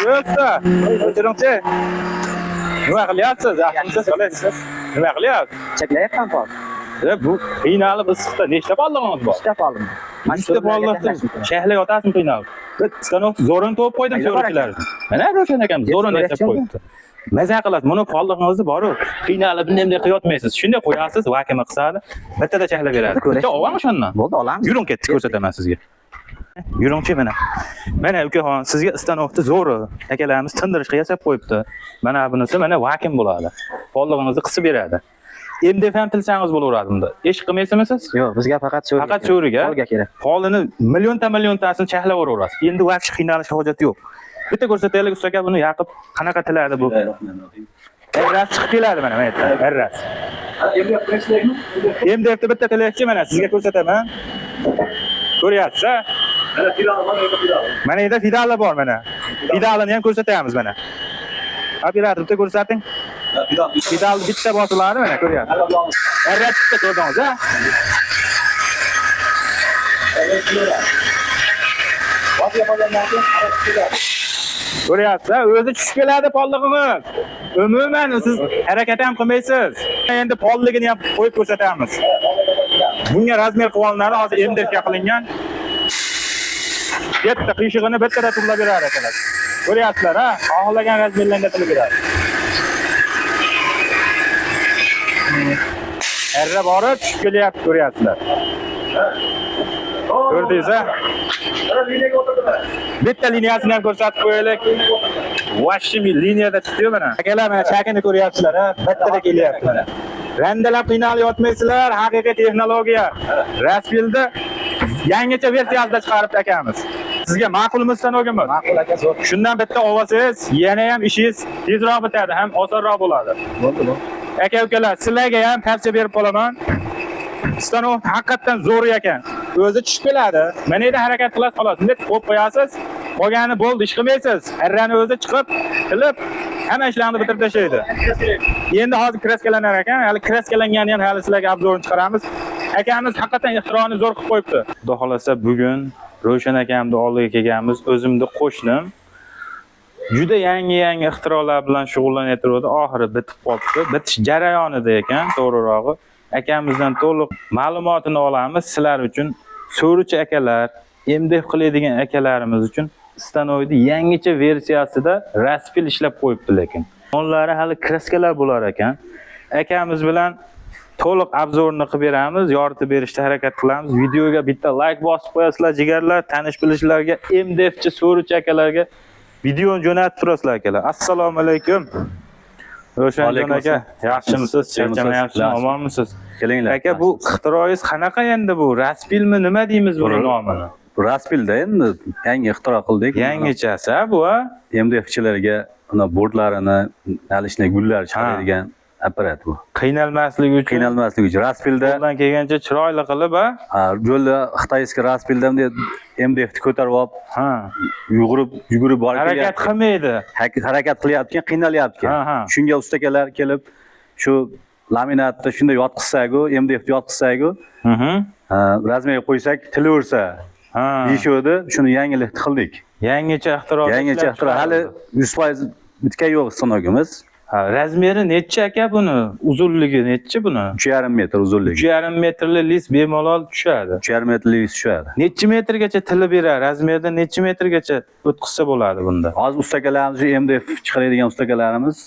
Yo'qsa, o'chiringchi. Nima qilyapsiz? Yaxshimisiz, qalaysiz? Nima qilyapsiz? Cheklayapman bor. Bu qiynalib issiqda nechta bog'lig'ingiz bor? 3 ta qoldim. Nechta bog'liqda shahla yotasizmi qiynalib? Stanok zo'rin to'p qo'ydim so'rchilar. Mana Ro'shan akam zo'rin aytib qo'yibdi. Maza qilasiz, buni qoldig'ingizni bor-ku. Qiynalib bunday qiyotmaysiz. Shunday qo'yasiz, vakima qisadi, bittada shahla beradi. Bitta olami shundan. Bo'ldi, olamiz. Yuring ketdi, ko'rsataman sizga. Yuringchi mana. Mana ukaxon, sizga stanokni zo'ri akalarimiz tindirishga yasab qo'yibdi. Mana bunisi mana vakum bo'ladi. Qoldig'ingizni qisib beradi. MDF ham tilsangiz bo'laveradi bunda. Ish qilmaysizmi siz? Yo'q, bizga faqat so'riga. Faqat so'riga. Qolga kerak. Qolini milliontasini chahlaverasiz. Endi vaqt qiynalishga hojat yo'q. Bitta ko'rsataylik usta aka, buni yaqib qanaqa tiladi bu? Erras chiqib keladi mana bu yerda. Erras. MDFni bitta tilaychi mana sizga ko'rsataman. Ko'ryapsiz, ha? Mana yerda fidallar bor mana. Fidalini ham ko'rsatamiz mana. Operatorni ko'rsating. Fidal bitta bosiladi mana ko'ryapsiz. Erras bitta ko'rdingiz, ha? Ko'ryapsiz, o'zi tushib keladi pollig'imiz. Umuman siz harakat ham qilmaysiz. Endi polligini ham qo'yib ko'rsatamiz. Bunga razmer qilib olinadi, hozir MDF qilingan. Bitta qiyshig'ini bittada turlab beradi akalar. Ko'ryapsizlar, ha? Xohlagan razmerlarga tilib beradi. Erra borib tushib kelyapti, ko'ryapsizlar. Ko'rdingiz, ha? Bitta liniyasini ham ko'rsatib qo'yaylik. Vashimi liniyada chiqdi mana. Akalar mana chakini ko'ryapsizlar, ha? Bittada kelyapti mana. Randalab qiynalib yotmaysizlar, haqiqiy texnologiya. Raspilda yangicha versiyasida chiqaribdi akamiz. Sizga ma'qulmi stanogimiz? Ma'qul aka, zo'r. Shundan bitta olsangiz, yana ham ishingiz tezroq bitadi, ham osonroq bo'ladi. Bo'ldi, bu. Aka ukalar, sizlarga ham tavsiya berib qolaman. Stanok haqiqatan zo'r ekan. O'zi tushib keladi. Mana yerda harakat qilasiz xolos. Bunday qo'yib qo'yasiz. Qolgani bo'ldi, ish qilmaysiz. Arrani o'zi chiqib, qilib, hamma ishlarni bitirib tashlaydi. Endi hozir kraskalanar ekan. Hali kraskalangani ham hali sizlarga obzorini chiqaramiz. Akamiz haqiqatan ixtironi zo'r qilib qo'yibdi. Xudo xolasa bugun Ro'shan akamni oldiga kelganmiz, o'zimni qo'shnim. Juda yangi ixtirolar bilan shug'ullanayotdi. Oxiri bitib qoldi. Bitish jarayonida ekan, to'g'rirog'i. Akamizdan to'liq ma'lumotini olamiz sizlar uchun. So'ruvchi akalar, MDF qiladigan akalarimiz uchun stanokni yangicha versiyasida raspil ishlab qo'yibdi lekin. Onlari hali kraskalar bo'lar ekan. Akamiz bilan to'liq obzorini qilib beramiz, yoritib berishga harakat qilamiz. Videoga bitta like bosib qo'yasizlar, jigarlar, tanish bilishlarga, MDFchi so'ruvchi akalarga videoni jo'natib turasizlar akalar. Assalomu alaykum. Ro'shan aka, yaxshimisiz? Charchamayapsizmi? Omonmisiz? Kelinglar. Aka, bu ixtiroingiz qanaqa endi bu? Raspilmi, nima deymiz bu nomini? Raspilda endi yangi ixtiro qildik. Yangichasi bu, ha? MDFchilarga uni bordlarini, nalishni gullar chiqaradigan apparat bu. Qiynalmasligi uchun. Qiynalmasligi uchun Raspilda qo'ldan kelgancha chiroyli qilib, ha? Yo'lda Xitoyskiy Raspilda MDFni ko'tarib olib, yugurib borib harakat qilmaydi. Harakat qilyapti, qiynalyapti. Shunga ustakalar kelib, shu laminatni shunday yotqizsak-ku, MDFni yotqizsak-ku, razmerga qo'ysak, tilaversa, deyishdi. Shuni yangilik qildik. Yangicha ixtiro. Yangicha ixtiro. Hali 100% bitgan yo'q stanogimiz. Razmeri necha aka buni? Uzunligi necha buni? 3,5 metr uzunligi. 3,5 metrli list bemalol tushadi. 3,5 metrli list tushadi. Necha metrgacha tilib beradi? Razmerda necha metrgacha o'tkazsa bo'ladi bunda? Hozir ustakalarimiz, MDF chiqaradigan ustakalarimiz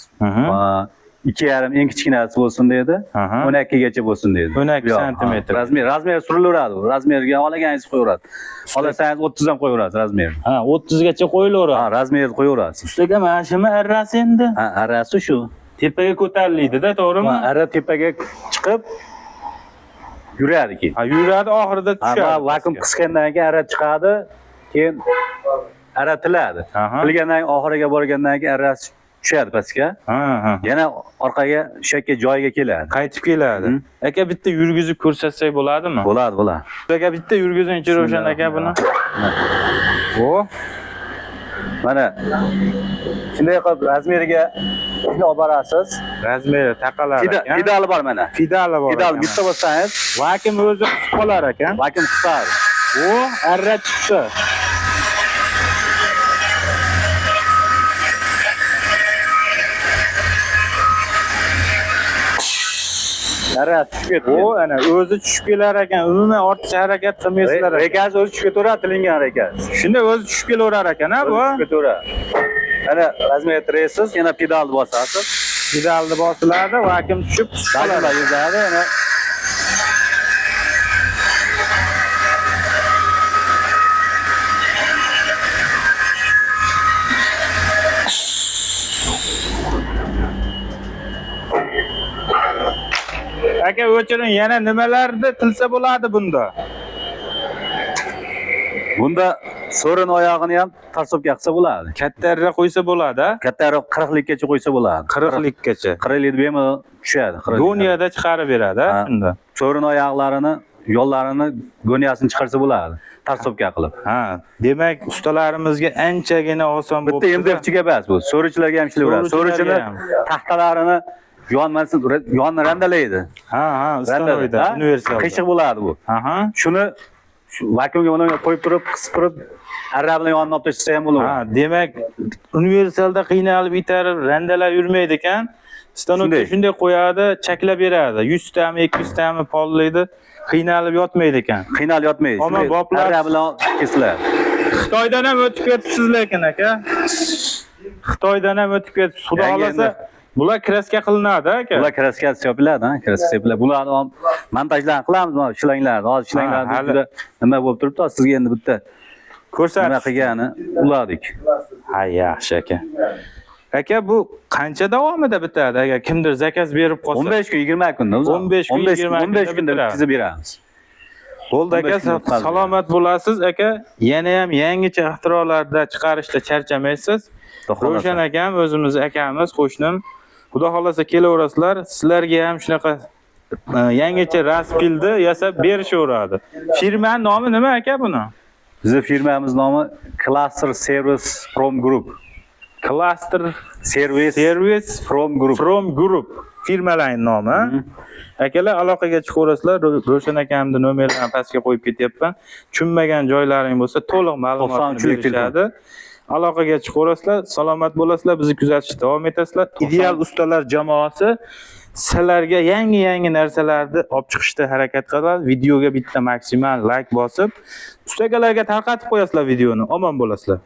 2,5 eng kichkinasi bo'lsin dedi. 12 gacha bo'lsin dedi. 12 santimetr. Razmer surilaveradi. Razmerga xohlaganingizni qo'yaveradi. Xohlasangiz 30 ham qo'yaverasiz razmerni. 30 gacha qo'yilaveradi. Razmerni qo'yaverasiz. Ustiga mana shumi arrasi endi? Arrasi shu. Tepaga ko'tariladi-da, to'g'rimi? Arra tepaga chiqib yuradi keyin. Yuradi, oxirida tushadi. Vakuum qisgandan keyin arra chiqadi, keyin arra tiladi. Tilgandan keyin oxiriga borgandan keyin arrasi tushadi pastga. Yana orqaga shakka joyiga keladi. Qaytib keladi. Aka bitta yurgizib ko'rsatsak bo'ladimi? Bo'ladi. Aka bitta yurgizingchi Ro'shan aka buni. Mana shunday qilib razmeriga shuni olib borasiz. Razmeri taqalar ekan. Fidali bor mana. Fidali bor. Fidal bitta bo'lsangiz, vakuum o'zi qisib qolar ekan. Vakuum qisadi. Arra chiqdi. Nara tushib ketdi. O ana o'zi tushib kelar ekan, umuman ortiqcha harakat qilmaysizlar ekan. Rekaz o'zi tushib ketaveradi, tilingan rekaz. Shunda o'zi tushib kelaverar ekan, ha bu. Tushib ketaveradi. Ana razmetrasiz, yana pedalni bosasiz. Pedalni bosiladi, vakuum tushib Qoladi yuzadi, ana aka o'chiring, yana nimalarni tilsa bo'ladi bunda? bunda so'rin oyog'ini ham tarsobga qilsa bo'ladi. Kattaroq qo'ysa bo'ladi, ha? Kattaroq 40 likkacha qo'ysa bo'ladi. 40 likkacha. 40 lik bemalol tushadi. Goniyada chiqarib beradi, ha, shunda. So'rin oyoqlarini, yo'llarini goniyasini chiqarsa bo'ladi. Tarsobga qilib. Ha, demak ustalarimizga anchagina oson bo'ldi. Bitta MDFchiga emas bu. So'richilarga ham ishlayveradi. So'richilar taxtalarini yonni randalaydi. Ha, ustanoyda, universal. Qiyshiq bo'ladi bu. Aha. Shuni vakuumga uni qo'yib turib, qisib turib, arra bilan yonni olib tashlasa ham bo'ladi. Ha, demak, universalda qiynalib itarib, randalab yurmaydi ekan. Stanokka shunday qo'yadi, chaklab beradi. 100 tami, 200 tami pollaydi, qiynalib yotmaydi ekan. Qiynalib yotmaydi. Ammo boblar arra bilan kesiladi. Xitoydan ham o'tib ketibsiz lekin aka. Xitoydan ham o'tib ketibsiz. Xudo xolasa, bular kraska qilinadi aka. Bular kraska sepiladi, ha, kraska sepiladi. Bularni ham montajlarni qilamiz, mana shlanglarni. Hozir shlanglarni juda nima bo'lib turibdi, sizga endi bitta ko'rsat. nima qilgani uladik. Ha, yaxshi aka. Aka, bu qancha davomida bitadi? Agar kimdir zakaz berib qolsa, 15 kun, 20 kunda. 15 kun, 15 kunda bitkazib beramiz. Bo'ldi aka, salomat bo'lasiz aka. Yana ham yangicha ixtirolarda chiqarishda charchamaysiz. Ro'shan akam, o'zimiz akamiz, qo'shnim. Xudo xolasa kelaverasizlar, sizlarga ham shunaqa yangicha raspilni yasab berishaveradi. Firmaning nomi nima aka buni? Bizning firmamiz nomi Cluster Service From Group. Cluster Service From Group firmalarning nomi. Akalar aloqaga chiqaverasizlar. Ro'shan akamning nomerini pastga qo'yib ketyapman. Tushunmagan joylaring bo'lsa, to'liq ma'lumotni berishadi. Aloqaga chiqaverasizlar, salomat bo'lasizlar, bizni kuzatishda davom etasizlar. Ideal ustalar jamoasi sizlarga yangi narsalarni olib chiqishda harakat qiladi. Videoga bitta maksimal like bosib, ustagalarga tarqatib qo'yasizlar videoni. Omon bo'lasizlar.